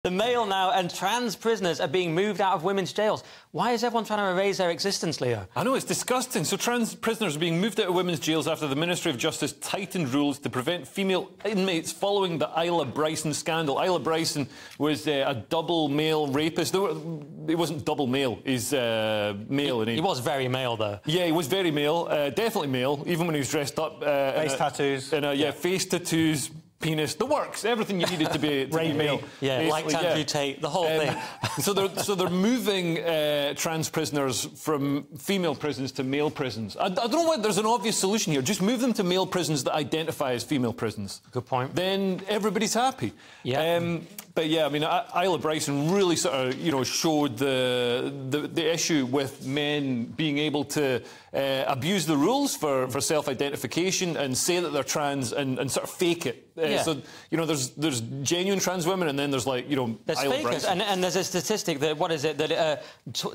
The male now and trans prisoners are being moved out of women's jails. Why is everyone trying to erase their existence, Leo? I know, it's disgusting. So trans prisoners are being moved out of women's jails after the Ministry of Justice tightened rules to prevent female inmates following the Isla Bryson scandal. Isla Bryson was a double male rapist. He wasn't double male, he's male. He was very male, though. Yeah, he was very male, definitely male, even when he was dressed up. Face tattoos. Face tattoos. Penis, the works, everything you needed to be male. Yeah, like Andrew Tate, the whole thing. so they're moving trans prisoners from female prisons to male prisons. I don't know why there's an obvious solution here. Just move them to male prisons that identify as female prisons. Good point. Then everybody's happy. Yeah. But yeah, I mean, Isla Bryson really sort of, showed the issue with men being able to abuse the rules for self-identification and say that they're trans and sort of fake it. Yeah. So, there's genuine trans women, and then there's, like, there's fakers. And there's a statistic that, what is it, that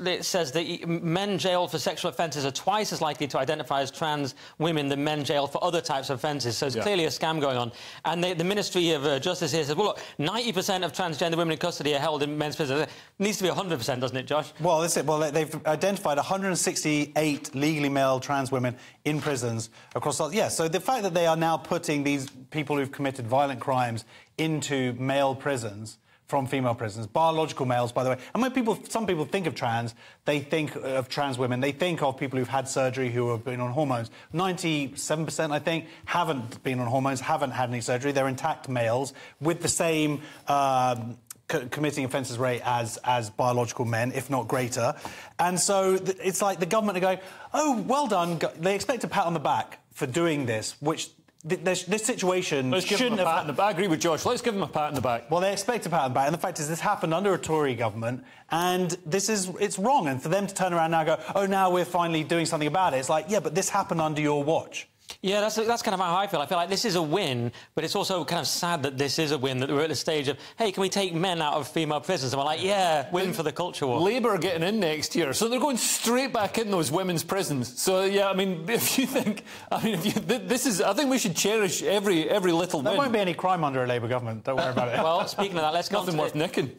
it says that men jailed for sexual offences are twice as likely to identify as trans women than men jailed for other types of offences. So it's clearly a scam going on. And the Ministry of Justice here says, well, look, 90% of transgender women in custody are held in men's prisons. It needs to be 100%, doesn't it, Josh? Well, that's it. Well, they've identified 168 legally male trans women in prisons across... Yeah, so the fact that they are now putting these people who've committed violent crimes into male prisons from female prisons, biological males, by the way. And when some people think of trans, they think of trans women, they think of people who've had surgery, who have been on hormones. 97%, I think, haven't been on hormones, haven't had any surgery. They're intact males with the same committing offences rate as biological men, if not greater. And so it's like the government are going, oh, well done. They expect a pat on the back for doing this, which... This situation shouldn't have happened. I agree with Josh. Let's give them a pat on the back. Well, they expect a pat on the back, and the fact is this happened under a Tory government, and it's wrong. And for them to turn around now and go, oh, now we're finally doing something about it, it's like, yeah, but this happened under your watch. Yeah, that's kind of how I feel. I feel like this is a win, but it's also kind of sad that this is a win, that we're at the stage of, hey, can we take men out of female prisons? And we're like, yeah, win for the culture war. Labour are getting in next year, so they're going straight back in those women's prisons. So, yeah, I mean, if you think... I mean, I think we should cherish every little win. There won't be any crime under a Labour government, don't worry about it. Well, speaking of that, let's go on to... Nothing worth nicking.